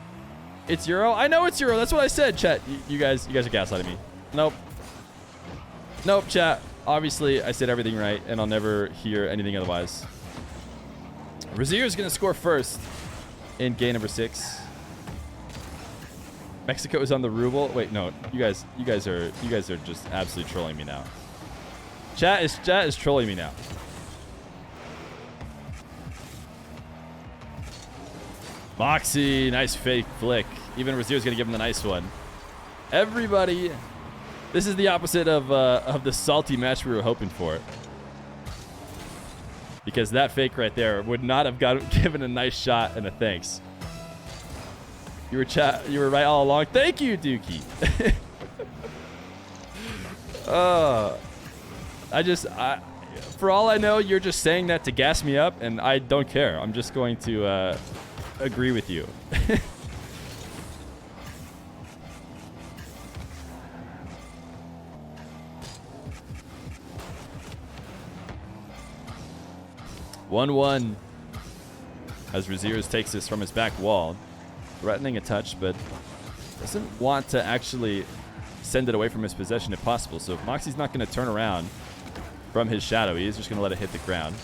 It's euro. I know it's euro. That's what I said, chat. You guys are gaslighting me. Nope, chat. Obviously, I said everything right, and I'll never hear anything otherwise. Rezears is going to score first in game number 6. Mexico is on the ruble. Wait, no. You guys are just absolutely trolling me now. Chat is trolling me now. Mawkzy, nice fake flick. Even Rezears is going to give him the nice one. Everybody, this is the opposite of the salty match we were hoping for. Because that fake right there would not have given a nice shot and a thanks. You were right all along. Thank you, Dookie. For all I know, you're just saying that to gas me up, and I don't care. I'm just going to agree with you. 1-1 as Rezears takes this from his back wall. threatening a touch, but doesn't want to actually send it away from his possession if possible. So if Mawkzy's not going to turn around from his shadow, he is just going to let it hit the ground.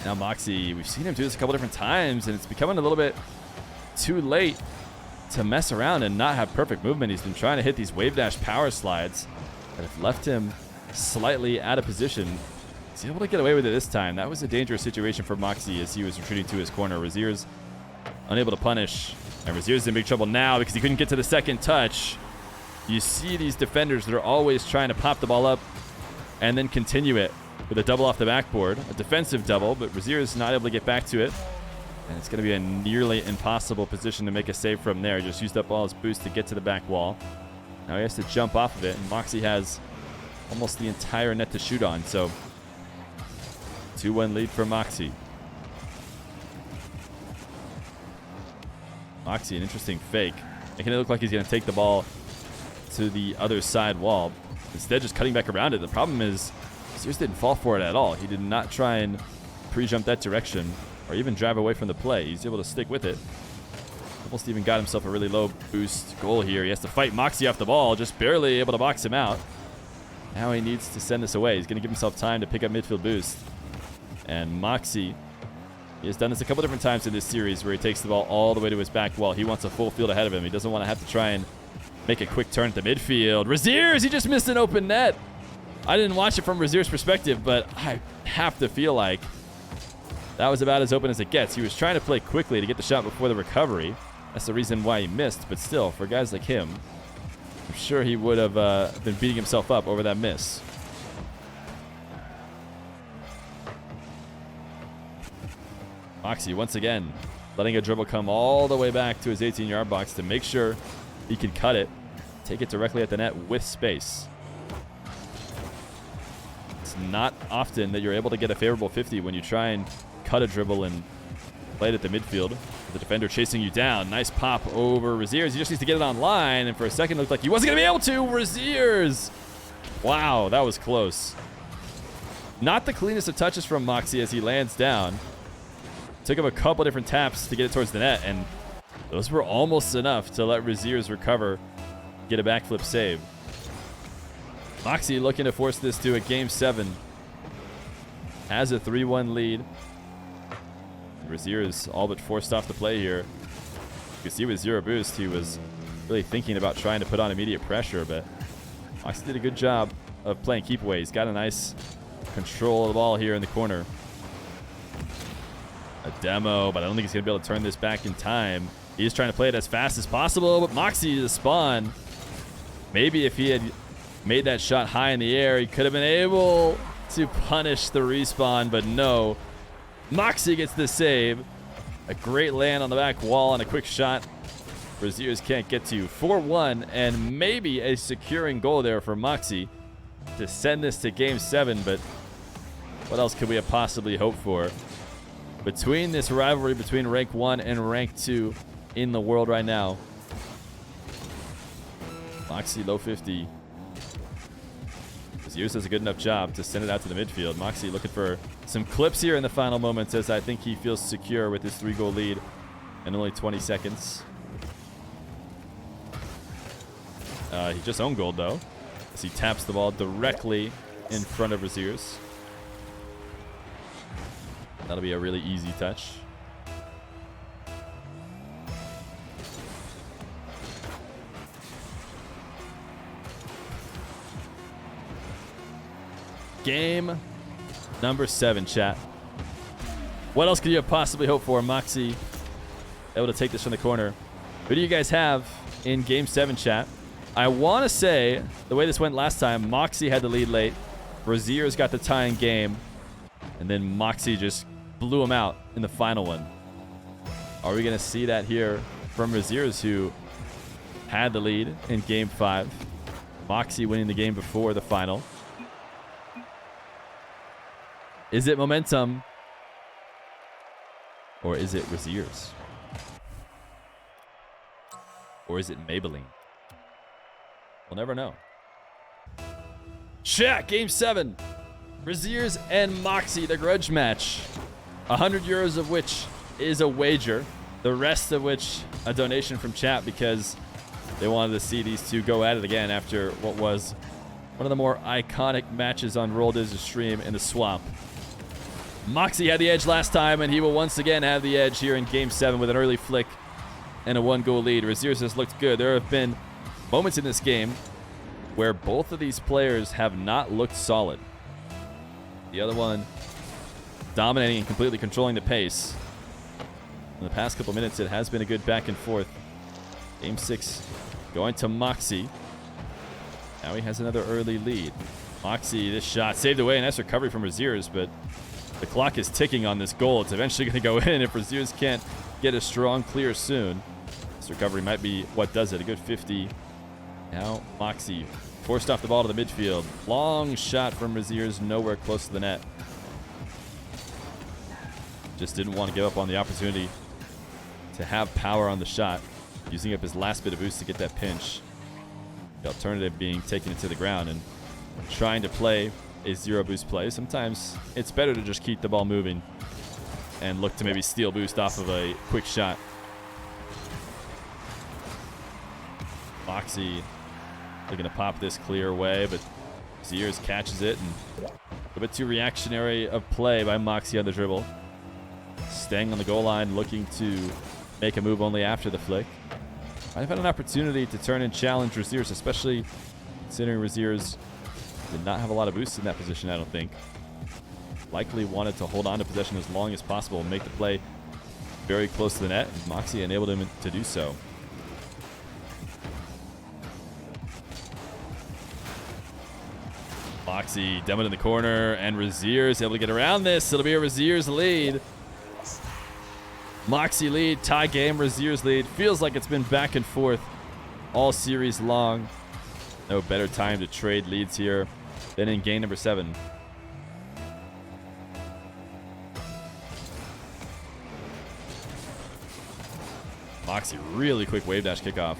Now Mawkzy, we've seen him do this a couple different times, and it's becoming a little bit too late to mess around and not have perfect movement. He's been trying to hit these wave dash power slides that have left him slightly out of position. He's able to get away with it this time. That was a dangerous situation for Mawkzy as he was retreating to his corner. Rezears unable to punish. And Rezears is in big trouble now because he couldn't get to the second touch. You see these defenders that are always trying to pop the ball up and then continue it with a double off the backboard. A defensive double, but Rezears is not able to get back to it. And it's going to be a nearly impossible position to make a save from there. Just used up all his boost to get to the back wall. Now he has to jump off of it, and Mawkzy has almost the entire net to shoot on. So 2-1 lead for Mawkzy. Mawkzy, an interesting fake. Making it look like he's going to take the ball to the other side wall. Instead, just cutting back around it. The problem is, Rezears didn't fall for it at all. He did not try and pre-jump that direction or even drive away from the play. He's able to stick with it. Almost even got himself a really low boost goal here. He has to fight Mawkzy off the ball, just barely able to box him out. Now he needs to send this away. He's going to give himself time to pick up midfield boost. And Mawkzy, he has done this a couple different times in this series where he takes the ball all the way to his back wall. He wants a full field ahead of him. He doesn't want to have to try and make a quick turn at the midfield. Rezears, he just missed an open net. I didn't watch it from Rezears' perspective, but I have to feel like that was about as open as it gets. He was trying to play quickly to get the shot before the recovery. That's the reason why he missed. But still, for guys like him, I'm sure he would have been beating himself up over that miss. Mawkzy, once again, letting a dribble come all the way back to his 18-yard box to make sure he can cut it, take it directly at the net with space. It's not often that you're able to get a favorable 50 when you try and cut a dribble and play it at the midfield. The defender chasing you down. Nice pop over Rezears. He just needs to get it online, and for a second it looked like he wasn't going to be able to. Rezears! Wow, that was close. Not the cleanest of touches from Mawkzy as he lands down. Took him a couple different taps to get it towards the net, and those were almost enough to let Rezears recover, get a backflip save. Mawkzy looking to force this to a Game 7. Has a 3-1 lead. Rezears all but forced off the play here. You can see with zero boost, he was really thinking about trying to put on immediate pressure, but Mawkzy did a good job of playing keep away. He's got a nice control of the ball here in the corner. A demo, but I don't think he's going to be able to turn this back in time. He's trying to play it as fast as possible, but Mawkzy the spawn. Maybe if he had made that shot high in the air, he could have been able to punish the respawn, but no. Mawkzy gets the save. A great land on the back wall and a quick shot Rezears can't get to. 4-1, and maybe a securing goal there for Mawkzy to send this to Game 7, but what else could we have possibly hoped for? Between this rivalry between Rank 1 and Rank 2 in the world right now. Mawkzy low 50. Rezears does a good enough job to send it out to the midfield. Mawkzy looking for some clips here in the final moments as I think he feels secure with his 3-goal lead in only 20 seconds. He just owned goal though, as he taps the ball directly in front of Rezears. That'll be a really easy touch. Game number 7, chat. What else could you have possibly hoped for? Mawkzy able to take this from the corner. Who do you guys have in Game 7, chat? I want to say, the way this went last time, Mawkzy had the lead late. Rezears got the tying game. And then Mawkzy just blew him out in the final one. Are we going to see that here from Rezears, who had the lead in Game 5? Mawkzy winning the game before the final. Is it momentum? Or is it Rezears? Or is it Maybelline? We'll never know. Chat, Game 7. Rezears and Mawkzy, the grudge match. 100 euros of which is a wager. The rest of which a donation from chat because they wanted to see these two go at it again after what was one of the more iconic matches on Roll Diz's stream in the swamp. Mawkzy had the edge last time, and he will once again have the edge here in Game 7 with an early flick and a 1-goal lead. Rezears has looked good. There have been moments in this game where both of these players have not looked solid. The other one dominating and completely controlling the pace. In the past couple minutes, it has been a good back and forth. Game 6 going to Mawkzy. Now he has another early lead. Mawkzy, this shot saved away. Nice recovery from Rezears, but the clock is ticking on this goal. It's eventually going to go in if Rezears can't get a strong clear soon. This recovery might be what does it. A good 50. Now Mawkzy forced off the ball to the midfield. Long shot from Rezears, nowhere close to the net. Just didn't want to give up on the opportunity to have power on the shot, using up his last bit of boost to get that pinch. The alternative being taking it to the ground and trying to play a zero boost play. Sometimes it's better to just keep the ball moving and look to maybe steal boost off of a quick shot. Mawkzy looking to pop this clear away, but Rezears catches it, and a bit too reactionary of play by Mawkzy on the dribble. Staying on the goal line, looking to make a move only after the flick. I've had an opportunity to turn and challenge Rezears, especially considering Rezears did not have a lot of boosts in that position, I don't think. Likely wanted to hold on to possession as long as possible and make the play very close to the net. And Mawkzy enabled him to do so. Mawkzy dumb it in the corner, and Rezears able to get around this. It'll be a Rezears lead. Mawkzy lead, tie game, Rezears lead. Feels like it's been back and forth all series long. No better time to trade leads here than in game number 7. Mawkzy, really quick wave dash kickoff.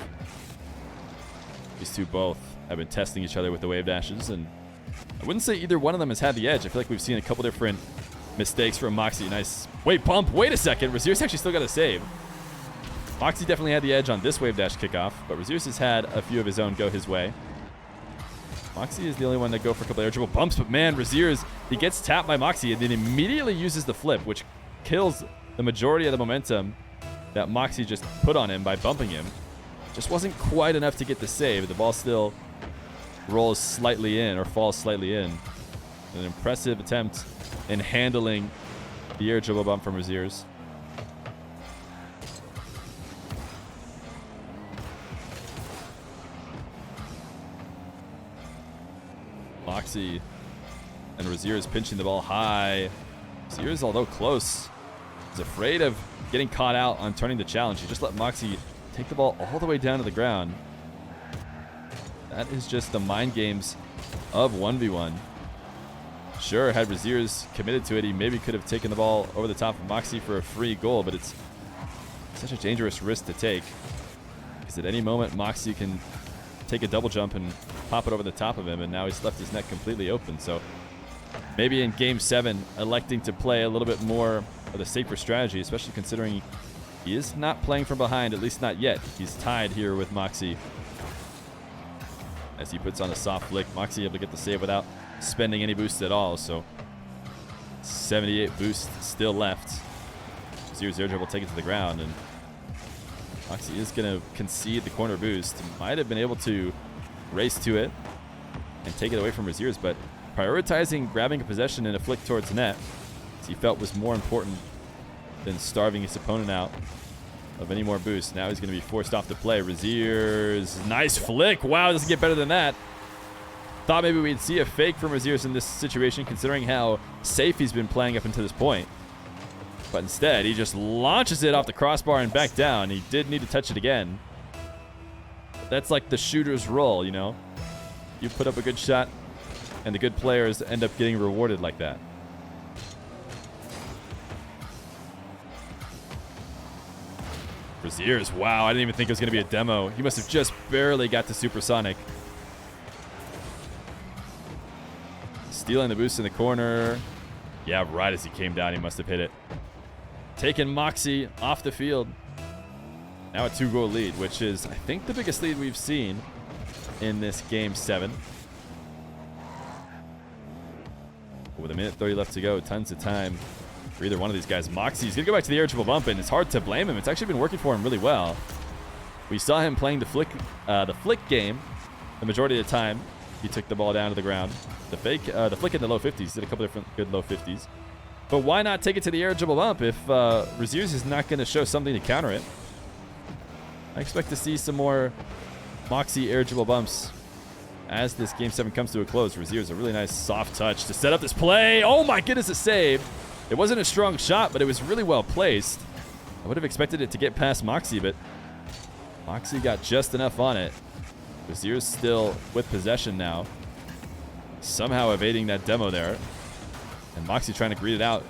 These two both have been testing each other with the wave dashes, and I wouldn't say either one of them has had the edge. I feel like we've seen a couple different mistakes from Mawkzy. Nice. Wait, pump. Wait a second. Rezears actually still got a save. Mawkzy definitely had the edge on this wave dash kickoff, but Rezears has had a few of his own go his way. Mawkzy is the only one that go for a couple air dribble bumps, but man, Rezears, he gets tapped by Mawkzy and then immediately uses the flip, which kills the majority of the momentum that Mawkzy just put on him by bumping him. Just wasn't quite enough to get the save. The ball still rolls slightly in or falls slightly in. An impressive attempt in handling the air dribble bump from Rezears. Mawkzy and Rezears pinching the ball high. Rezears, although close, is afraid of getting caught out on turning the challenge. He just let Mawkzy take the ball all the way down to the ground. That is just the mind games of 1v1. Sure, had Rezears committed to it, he maybe could have taken the ball over the top of Mawkzy for a free goal, but it's such a dangerous risk to take, because at any moment Mawkzy can take a double jump and pop it over the top of him, and now he's left his net completely open. So maybe in game 7 electing to play a little bit more of the safer strategy, especially considering he is not playing from behind, at least not yet. He's tied here with Mawkzy as he puts on a soft flick. Mawkzy able to get the save without spending any boost at all, so 78 boost still left. Rezears air dribble, take it to the ground, and Mawkzy is going to concede the corner boost. Might have been able to race to it and take it away from Rezears, but prioritizing grabbing a possession and a flick towards net, as he felt was more important than starving his opponent out of any more boost. Now he's going to be forced off the play. Rezears, nice flick. Wow, doesn't get better than that. Thought maybe we'd see a fake from Rezears in this situation, considering how safe he's been playing up until this point. But instead, he just launches it off the crossbar and back down. He did need to touch it again. That's like the shooter's role, you know? You put up a good shot, and the good players end up getting rewarded like that. Rezears, wow, I didn't even think it was going to be a demo. He must have just barely got to supersonic. Stealing the boost in the corner. Yeah, right as he came down, he must have hit it. Taking Mawkzy off the field. Now a 2-goal lead, which is, I think, the biggest lead we've seen in this game 7. With a minute 30 left to go, tons of time for either one of these guys. Mawkzy's going to go back to the air triple bump, and it's hard to blame him. It's actually been working for him really well. We saw him playing the flick game the majority of the time. He took the ball down to the ground. The flick in the low 50s. Did a couple different good low 50s. But why not take it to the air triple bump if Rezears is not going to show something to counter it? I expect to see some more Mawkzy air dribble bumps as this Game 7 comes to a close. Rezears, a really nice soft touch to set up this play. Oh my goodness, a save. It wasn't a strong shot, but it was really well placed. I would have expected it to get past Mawkzy, but Mawkzy got just enough on it. Rezears still with possession now. Somehow evading that demo there. And Mawkzy trying to greet it out.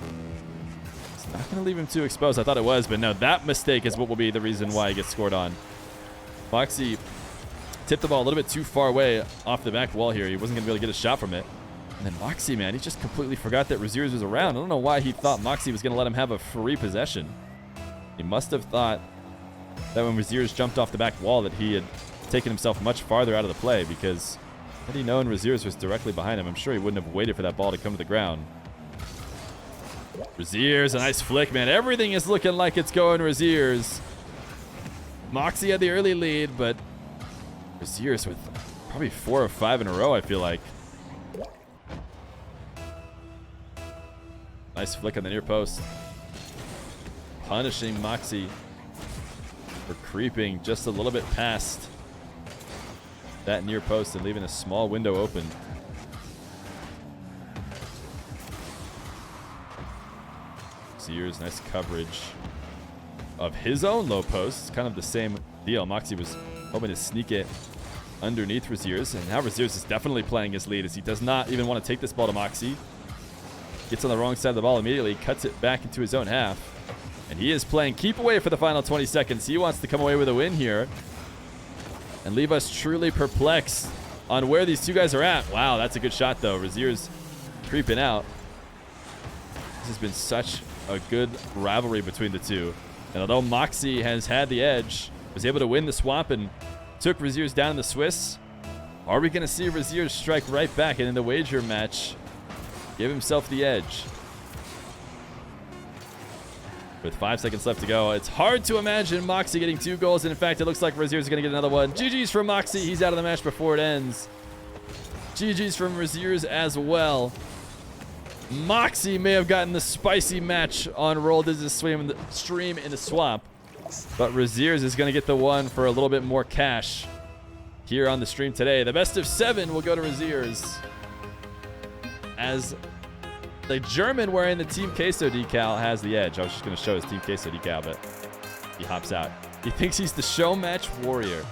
It's not going to leave him too exposed. I thought it was, but no, that mistake is what will be the reason why he gets scored on. Mawkzy tipped the ball a little bit too far away off the back wall here. He wasn't going to be able to get a shot from it. And then Mawkzy, man, he just completely forgot that Rezears was around. I don't know why he thought Mawkzy was going to let him have a free possession. He must have thought that when Rezears jumped off the back wall that he had taken himself much farther out of the play, because had he known Rezears was directly behind him, I'm sure he wouldn't have waited for that ball to come to the ground. Rezears, a nice flick, man. Everything is looking like it's going Rezears. Mawkzy had the early lead, but Rezears with probably 4 or 5 in a row, I feel like. Nice flick on the near post. Punishing Mawkzy for creeping just a little bit past that near post and leaving a small window open. Rezears, nice coverage of his own low post. It's kind of the same deal. Mawkzy was hoping to sneak it underneath Rezears, and now Rezears is definitely playing his lead as he does not even want to take this ball to Mawkzy. Gets on the wrong side of the ball immediately, cuts it back into his own half. And he is playing keep away for the final 20 seconds. He wants to come away with a win here and leave us truly perplexed on where these two guys are at. Wow, that's a good shot, though. Rezears creeping out. This has been such a good rivalry between the two. And although Mawkzy has had the edge, was able to win the swap and took Rezears down in the Swiss, are we going to see Rezears strike right back and in the wager match give himself the edge? With 5 seconds left to go, it's hard to imagine Mawkzy getting 2 goals. And in fact, it looks like Rezears is going to get another one. GG's from Mawkzy. He's out of the match before it ends. GG's from Rezears as well. Mawkzy may have gotten the spicy match on Roll Diz's stream in the swap, but Rezears is going to get the one for a little bit more cash here on the stream today. The best of 7 will go to Rezears as the German wearing the Team Queso decal has the edge. I was just going to show his Team Queso decal, but he hops out. He thinks he's the Showmatch warrior.